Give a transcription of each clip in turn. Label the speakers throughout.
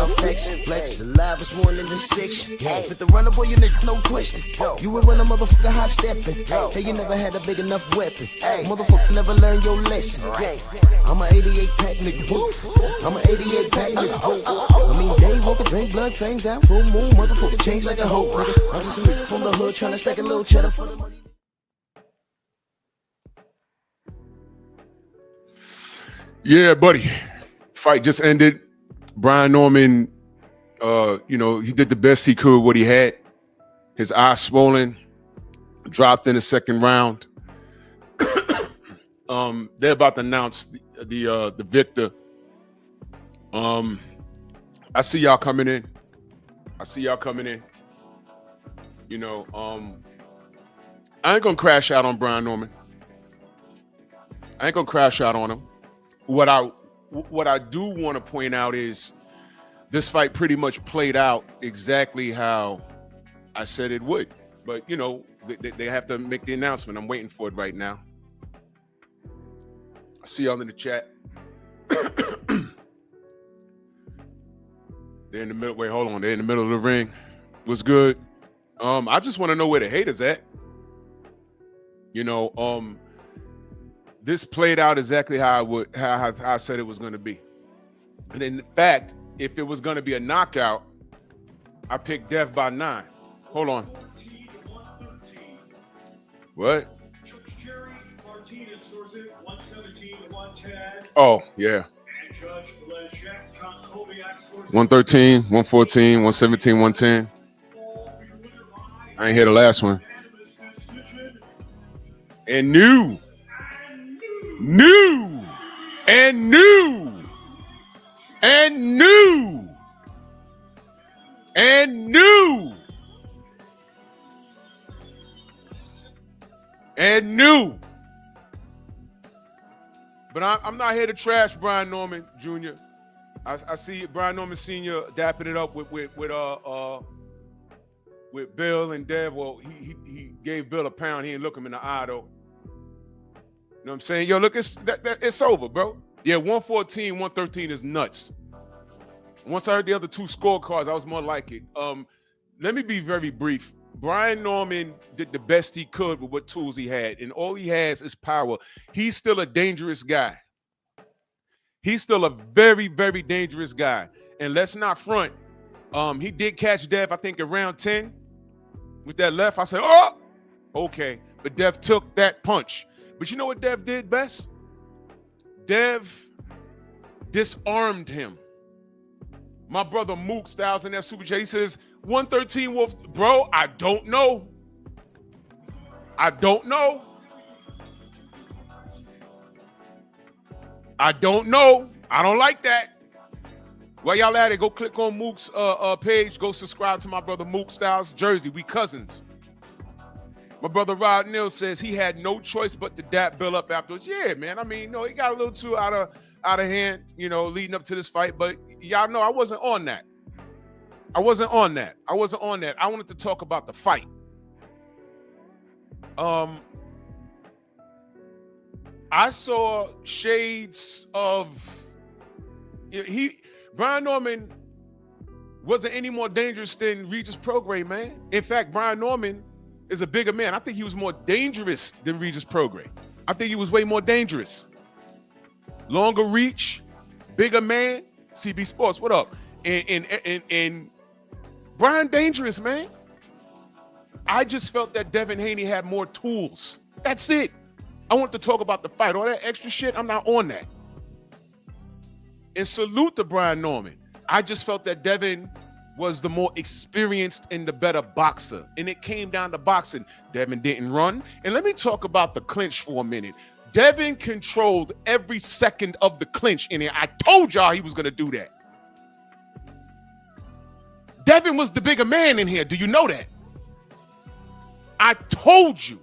Speaker 1: no flex. Flex, the livest one in the section. Fit the runner, boy, you nigga, no question. You would run a motherfucker high stepping. Hey, you never had a big enough weapon. Motherfucker never learned your lesson. I'm an 88 pack nigga, boof. I'm an 88 pack nigga, boof. I mean, day walking, drink blood, fangs out, full moon, motherfucker change like a hoe, nigga. I'm just a nigga from the hood trying to stack a little cheddar for the money.
Speaker 2: Yeah, buddy. Fight just ended. Brian Norman, he did the best he could with what he had. His eyes swollen, dropped in the second round. They're about to announce the victor. I see y'all coming in. I ain't gonna crash out on Brian Norman. I ain't gonna crash out on him. What I do want to point out is this fight pretty much played out exactly how I said it would. But, they have to make the announcement. I'm waiting for it right now. I see y'all in the chat. They're in the middle. Wait, hold on. They're in the middle of the ring. What's good? I just want to know where the haters at. This played out exactly how I said it was going to be. And in fact, if it was going to be a knockout, I picked Dev by 9. Hold on. What? Oh, yeah. 113, 114, 117, 110. I ain't hear the last one. And new. But I'm not here to trash Brian Norman Jr. I see Brian Norman Sr. dapping it up with Bill and Dev. Well, he gave Bill a pound. He didn't look him in the eye though. You know what I'm saying? Yo, look, it's over, bro. Yeah, 114, 113 is nuts. Once I heard the other two scorecards, I was more like it. Let me be very brief. Brian Norman did the best he could with what tools he had, and all he has is power. He's still a dangerous guy. He's still a very, very dangerous guy. And let's not front. He did catch Dev, I think, at round 10 with that left. I said, oh, okay. But Dev took that punch. But you know what Dev did best? Dev disarmed him. My brother Mook Styles in that super chat, he says, 113 Wolves. Bro, I don't know. I don't know. I don't like that. While y'all at it, go click on Mook's page. Go subscribe to my brother Mook Styles Jersey. We cousins. My brother Rod Neal says he had no choice but to dap Bill up afterwards. Yeah, man. I mean, he got a little too out of hand, leading up to this fight. But y'all know I wasn't on that. I wanted to talk about the fight. I saw shades of Brian Norman wasn't any more dangerous than Regis Prograis, man. In fact, Brian Norman is a bigger man. I think he was more dangerous than Regis Prograis. I think he was way more dangerous. Longer reach, bigger man. CB Sports, what up? And Brian dangerous, man. I just felt that Devin Haney had more tools. That's it. I want to talk about the fight. All that extra shit, I'm not on that. And salute to Brian Norman. I just felt that Devin was the more experienced and the better boxer. And it came down to boxing. Devin didn't run. And let me talk about the clinch for a minute. Devin controlled every second of the clinch in it. I told y'all he was going to do that. Devin was the bigger man in here. Do you know that? I told you.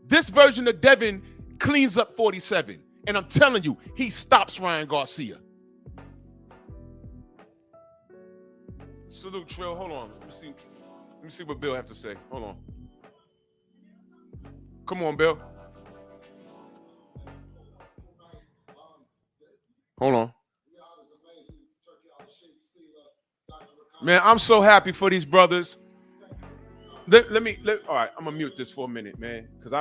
Speaker 2: This version of Devin cleans up 47. And I'm telling you, he stops Ryan Garcia. Salute, Trill. Hold on. Let me see what Bill have to say. Hold on. Come on, Bill. Hold on. Man, I'm so happy for these brothers. All right, I'm gonna mute this for a minute, man, because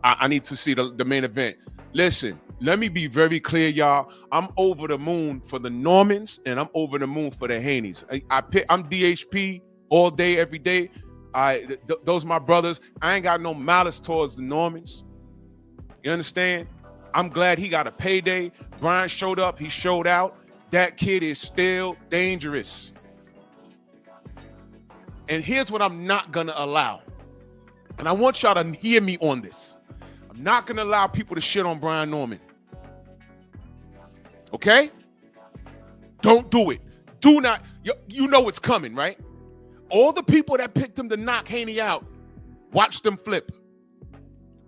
Speaker 2: I need to see the main event. Listen, let me be very clear, y'all. I'm over the moon for the Normans, and I'm over the moon for the Haneys. I'm DHP all day, every day. Those are my brothers. I ain't got no malice towards the Normans. You understand? I'm glad he got a payday. Brian showed up. He showed out. That kid is still dangerous. And here's what I'm not going to allow. And I want y'all to hear me on this. I'm not going to allow people to shit on Brian Norman. Okay? Don't do it. Do not. You know it's coming, right? All the people that picked him to knock Haney out, watch them flip.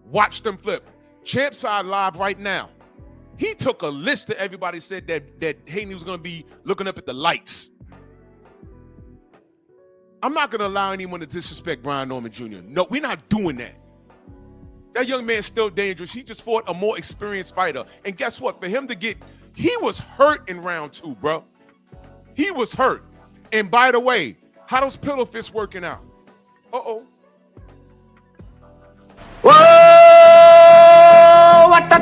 Speaker 2: Watch them flip. Champ Side Live right now. He took a list that everybody said that Haney was going to be looking up at the lights. I'm not going to allow anyone to disrespect Brian Norman Jr. No, we're not doing that. That young man's still dangerous. He just fought a more experienced fighter. And guess what? For him to he was hurt in round 2, bro. He was hurt. And by the way, how those pillow fists working out? Uh-oh.
Speaker 3: Whoa! What the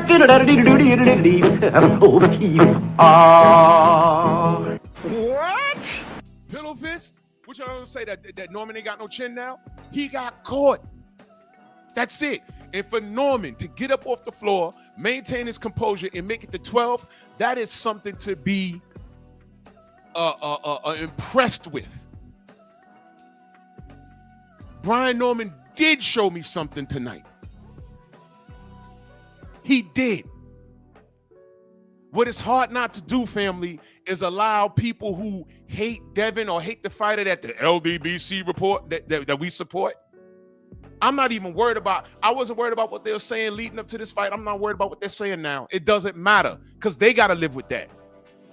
Speaker 2: What? Pillow fist? What y'all gonna say that Norman ain't got no chin now? He got caught. That's it. And for Norman to get up off the floor, maintain his composure, and make it to 12, that is something to be impressed with. Brian Norman did show me something tonight. He did. What is hard not to do, family, is allow people who hate Devin or hate the fighter that the LDBC report that we support. I'm not even worried about, I wasn't worried about what they were saying leading up to this fight. I'm not worried about what they're saying now. It doesn't matter because they got to live with that.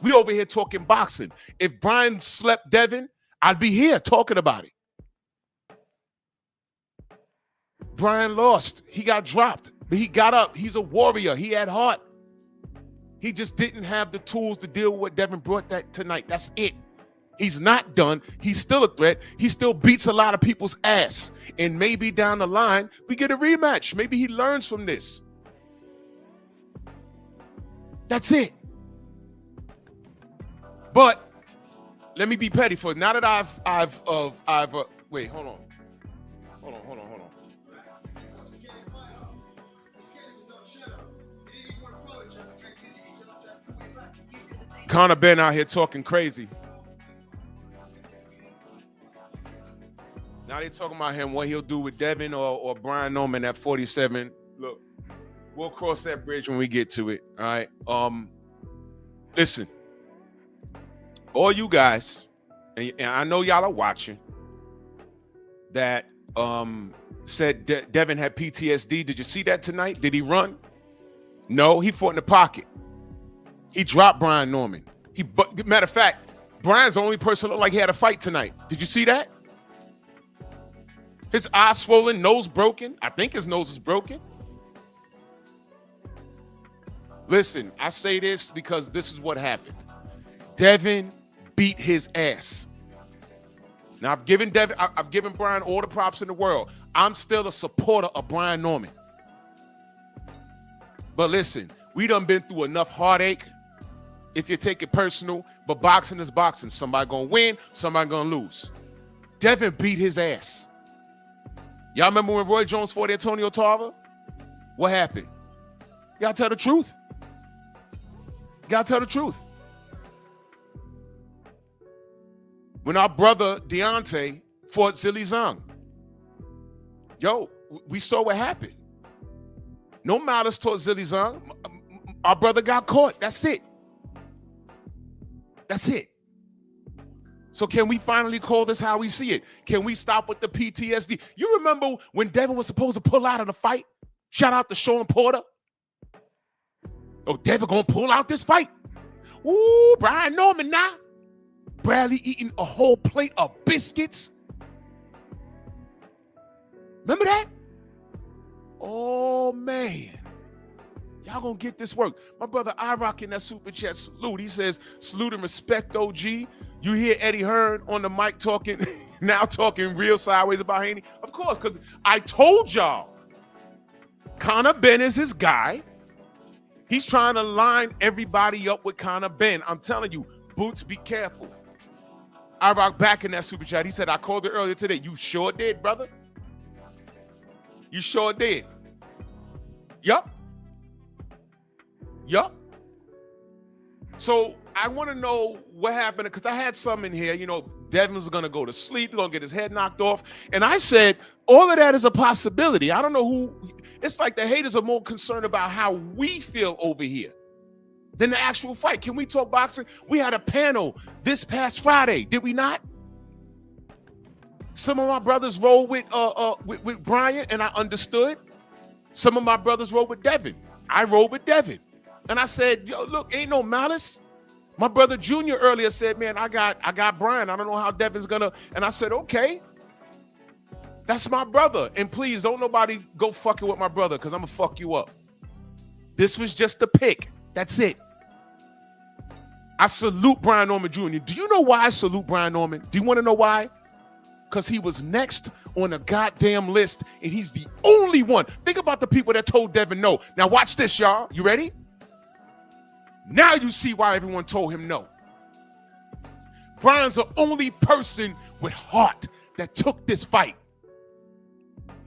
Speaker 2: We over here talking boxing. If Brian slept Devin, I'd be here talking about it. Brian lost. He got dropped, but he got up. He's a warrior. He had heart. He just didn't have the tools to deal with what Devin brought that tonight. That's it. He's not done. He's still a threat. He still beats a lot of people's ass. And maybe down the line, we get a rematch. Maybe he learns from this. That's it. But let me be petty for it. Now that I've wait, hold on. Conor Ben out here talking crazy. Now they talking about him, what he'll do with Devin or Brian Norman at 47. Look, we'll cross that bridge when we get to it. All right. Listen, all you guys, and I know y'all are watching, that said Devin had PTSD. Did you see that tonight? Did he run? No, he fought in the pocket. He dropped Brian Norman. Matter of fact, Brian's the only person looked like he had a fight tonight. Did you see that? His eye swollen, nose broken. I think his nose is broken. Listen, I say this because this is what happened. Devin beat his ass. Now I've given Brian all the props in the world. I'm still a supporter of Brian Norman. But listen, we done been through enough heartache. If you take it personal, but boxing is boxing. Somebody gonna win, somebody gonna lose. Devin beat his ass. Y'all remember when Roy Jones fought Antonio Tarver? What happened? You gotta tell the truth. You gotta tell the truth. When our brother Deontay fought Zhilei Zhang, we saw what happened. No malice towards Zhilei Zhang. Our brother got caught. That's it. That's it. So can we finally call this how we see it? Can we stop with the PTSD? You remember when Devin was supposed to pull out of the fight? Shout out to Sean Porter. Oh, Devin gonna pull out this fight? Ooh, Brian Norman now. Bradley eating a whole plate of biscuits. Remember that? Oh, man. Y'all gonna get this work. My brother iRock in that super chat salute. He says, salute and respect, OG. You hear Eddie Hearn on the mic talking, now talking real sideways about Haney? Of course, because I told y'all, Conor Ben is his guy. He's trying to line everybody up with Conor Ben. I'm telling you, Boots, be careful. iRock back in that super chat. He said, I called it earlier today. You sure did, brother. You sure did. Yup. Yup. So I want to know what happened, because I had some in here. You know, Devin was going to go to sleep. He's going to get his head knocked off. And I said, all of that is a possibility. I don't know who. It's like the haters are more concerned about how we feel over here than the actual fight. Can we talk boxing? We had a panel this past Friday, did we not? Some of my brothers rolled with Brian, and I understood. Some of my brothers rolled with Devin. I rolled with Devin. And I said, yo, look, ain't no malice. My brother Junior earlier said, man, I got Brian. I don't know how Devin's gonna. And I said, okay, that's my brother. And please don't nobody go fucking with my brother, because I'm gonna fuck you up. This was just a pick. That's it. I salute Brian Norman Jr. Do you know why I salute Brian Norman? Do you want to know why? Because he was next on the goddamn list, and he's the only one. Think about the people that told Devin no. Now watch this, y'all. You ready? Now you see why everyone told him no. Brian's the only person with heart that took this fight.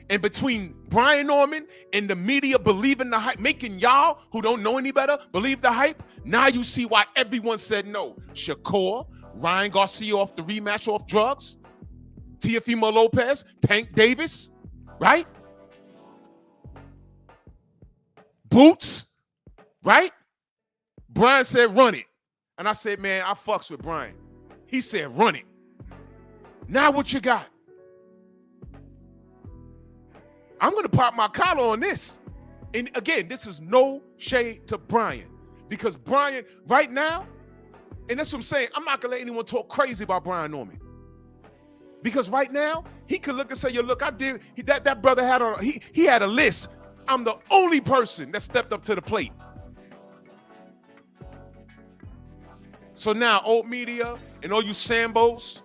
Speaker 2: And between Brian Norman and the media believing the hype, making y'all who don't know any better believe the hype, now you see why everyone said no. Shakur, Ryan Garcia off the rematch off drugs, Teofimo Lopez, Tank Davis, right? Boots, right? Brian said, run it. And I said, man, I fucks with Brian. He said, run it. Now what you got? I'm going to pop my collar on this. And again, this is no shade to Brian. Because Brian, right now, and that's what I'm saying, I'm not going to let anyone talk crazy about Brian Norman. Because right now, he could look and say, yo, look, I did. That brother had he had a list. I'm the only person that stepped up to the plate. So now, old media and all you Sambos,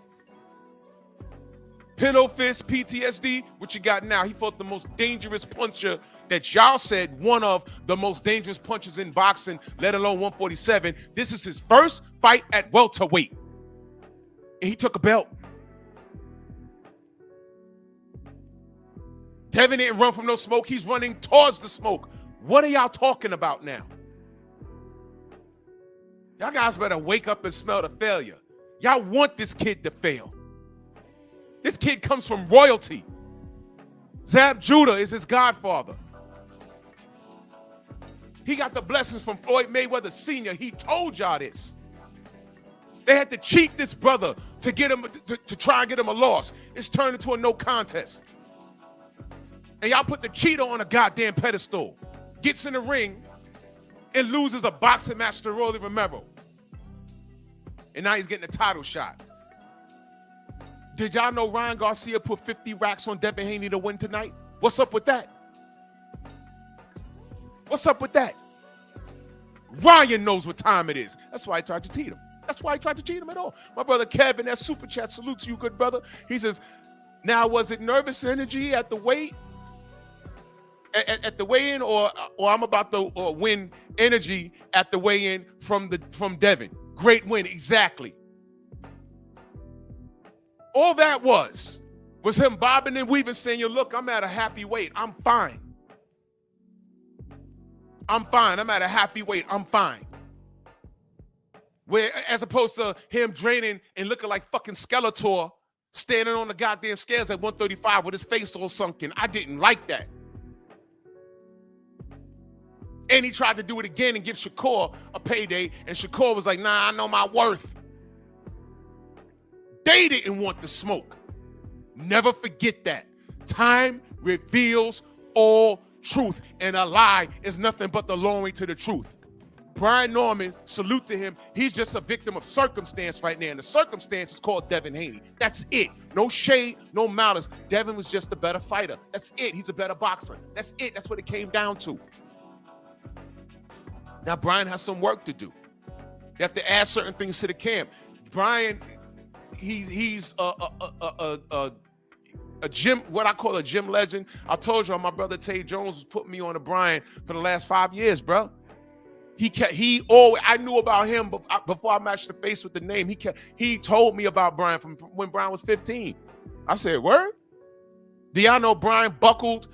Speaker 2: pillow fist, PTSD, what you got now? He fought the most dangerous puncher that y'all said one of the most dangerous punchers in boxing, let alone 147. This is his first fight at welterweight. And he took a belt. Devin didn't run from no smoke. He's running towards the smoke. What are y'all talking about now? Y'all guys better wake up and smell the failure. Y'all want this kid to fail. This kid comes from royalty. Zab Judah is his godfather. He got the blessings from Floyd Mayweather Sr. He told y'all this. They had to cheat this brother to get him to try and get him a loss. It's turned into a no contest. And y'all put the cheater on a goddamn pedestal. Gets in the ring and loses a boxing match to Rolly Romero. And now he's getting a title shot. Did y'all know Ryan Garcia put 50 racks on Devin Haney to win tonight? What's up with that? What's up with that? Ryan knows what time it is. That's why I tried to cheat him. That's why I tried to cheat him at all. My brother Kevin, that super chat, salute to you, good brother. He says, now was it nervous energy at the weight? At the weigh-in, or I'm about to win energy at the weigh-in from Devin. Great win, exactly. All that was him bobbing and weaving, saying, yo, look, I'm at a happy weight. I'm fine. I'm fine. I'm at a happy weight. I'm fine. Where, as opposed to him draining and looking like fucking Skeletor, standing on the goddamn scales at 135 with his face all sunken. I didn't like that. And he tried to do it again and give Shakur a payday. And Shakur was like, nah, I know my worth. They didn't want the smoke. Never forget that. Time reveals all truth. And a lie is nothing but the long way to the truth. Brian Norman, salute to him. He's just a victim of circumstance right now. And the circumstance is called Devin Haney. That's it. No shade, no malice. Devin was just a better fighter. That's it. He's a better boxer. That's it. That's what it came down to. Now Brian has some work to do. You have to add certain things to the camp. Brian, he's a gym, what I call a gym legend. I told y'all my brother Tay Jones was putting me on to Brian for the last 5 years, bro. I knew about him before I matched the face with the name. He told me about Brian from when Brian was 15. I said, word? Do y'all know Brian buckled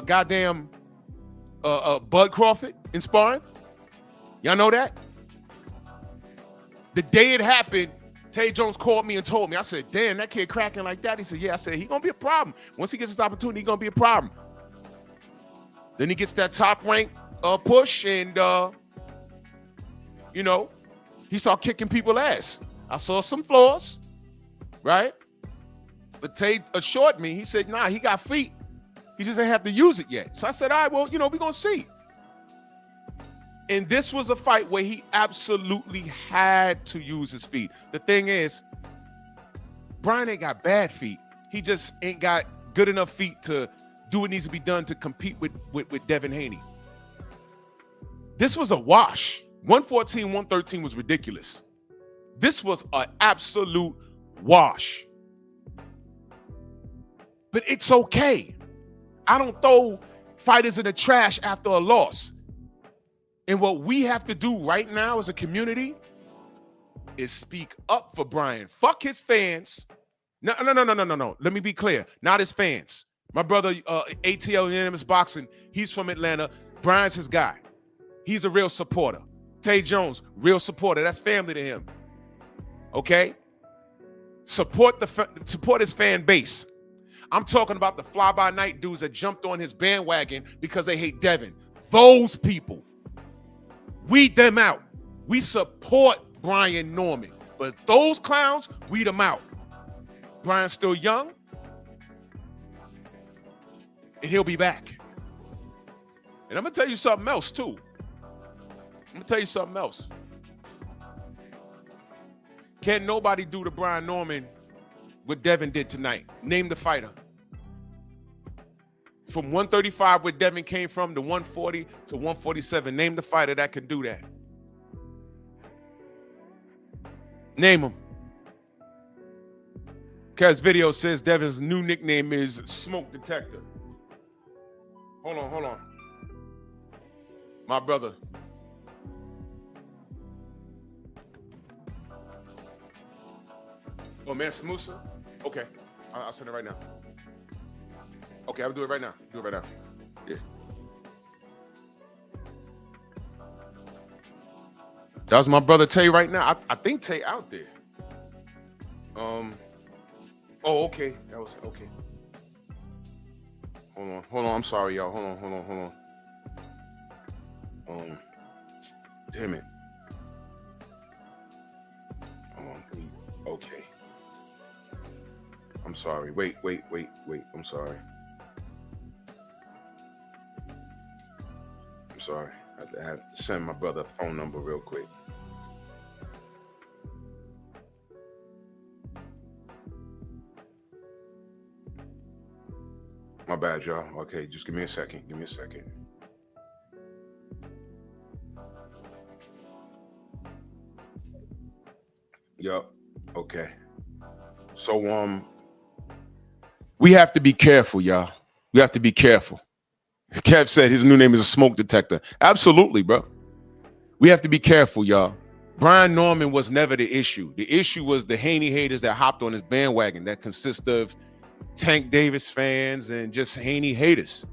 Speaker 2: goddamn Bud Crawford in sparring? Y'all know that? The day it happened, Tay Jones called me and told me. I said, damn, that kid cracking like that. He said, yeah. I said, he gonna be a problem. Once he gets this opportunity, he gonna be a problem. Then he gets that top rank push and, you know, he started kicking people's ass. I saw some flaws, right? But Tay assured me, he said, nah, he got feet. He just ain't have to use it yet. So I said, all right, well, you know, we're going to see. And this was a fight where he absolutely had to use his feet. The thing is, Brian ain't got bad feet. He just ain't got good enough feet to do what needs to be done to compete with Devin Haney. This was a wash. 114, 113 was ridiculous. This was an absolute wash. But it's okay. I don't throw fighters in the trash after a loss. And what we have to do right now as a community is speak up for Brian. Fuck his fans. No. Let me be clear. Not his fans. My brother, ATL Unanimous Boxing, he's from Atlanta. Brian's his guy. He's a real supporter. Tay Jones, real supporter. That's family to him. Okay? Support his fan base. I'm talking about the fly-by-night dudes that jumped on his bandwagon because they hate Devin. Those people. Weed them out. We support Brian Norman. But those clowns, weed them out. Brian's still young. And he'll be back. And I'm going to tell you something else, too. Can't nobody do to Brian Norman what Devin did tonight. Name the fighter. From 135, where Devin came from, to 140 to 147. Name the fighter that can do that. Name him. Kev's video says Devin's new nickname is Smoke Detector. Hold on. My brother. Oh, man, Samusa? Okay. I'll send it right now. Okay, I'll do it right now. Yeah. That was my brother Tay right now. I think Tay out there. Oh, okay. That was okay. Hold on. I'm sorry, y'all. Hold on. Damn it. Hold on. Okay. I'm sorry. Wait. I'm sorry. I have to send my brother a phone number real quick. My bad, y'all. Okay, just give me a second. Yup. Okay. So we have to be careful, y'all. We have to be careful. Kev said his new name is a smoke detector. Absolutely, bro. We have to be careful, y'all. Brian Norman was never the issue. The issue was the Haney haters that hopped on his bandwagon that consist of Tank Davis fans and just Haney haters.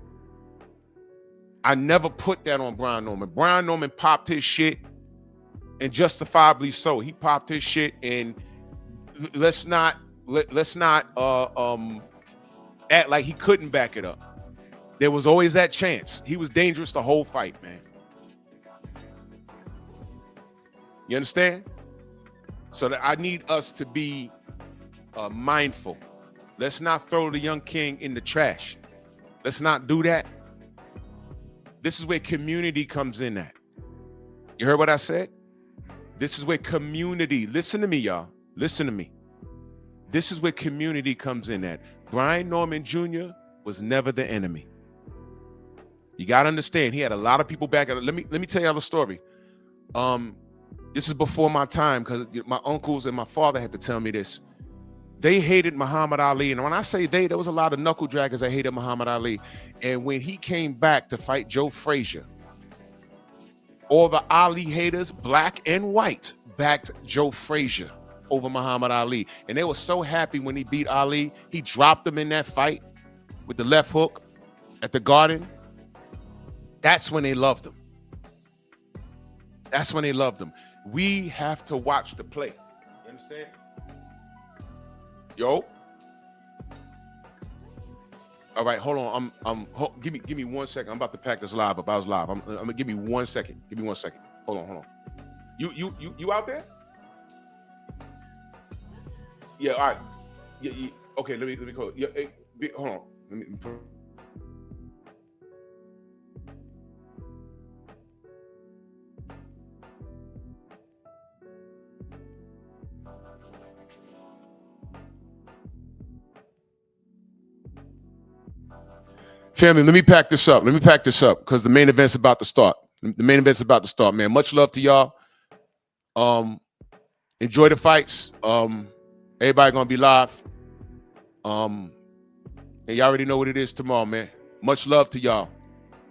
Speaker 2: I never put that on Brian Norman. Brian Norman popped his shit, and justifiably so. He popped his shit, and let's not act like he couldn't back it up. There was always that chance. He was dangerous the whole fight, man. You understand? So that I need us to be mindful. Let's not throw the young king in the trash. Let's not do that. This is where community comes in at. You heard what I said? This is where community, listen to me, y'all. Listen to me. This is where community comes in at. Brian Norman Jr. was never the enemy. You got to understand, he had a lot of people back. Let me tell y'all the story. This is before my time because my uncles and my father had to tell me this. They hated Muhammad Ali. And when I say they, there was a lot of knuckle draggers that hated Muhammad Ali. And when he came back to fight Joe Frazier, all the Ali haters, black and white, backed Joe Frazier over Muhammad Ali. And they were so happy when he beat Ali. He dropped him in that fight with the left hook at the Garden. That's when they loved him. That's when they loved him. We have to watch the play. You understand? Yo. All right, hold on. Give me 1 second. I'm about to pack this live up. I was live. I'm gonna give me 1 second. Give me 1 second. Hold on. You out there? Yeah. All right. Yeah. Okay. Let me call. Yeah. Hey, hold on. Let me. Family, let me pack this up. Because the main event's about to start. Man. Much love to y'all. Enjoy the fights. Everybody gonna be live. And y'all already know what it is tomorrow, man. Much love to y'all.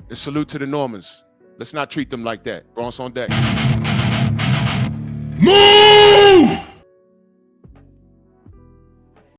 Speaker 2: And salute to the Normans. Let's not treat them like that. Bronx on deck.
Speaker 3: Move!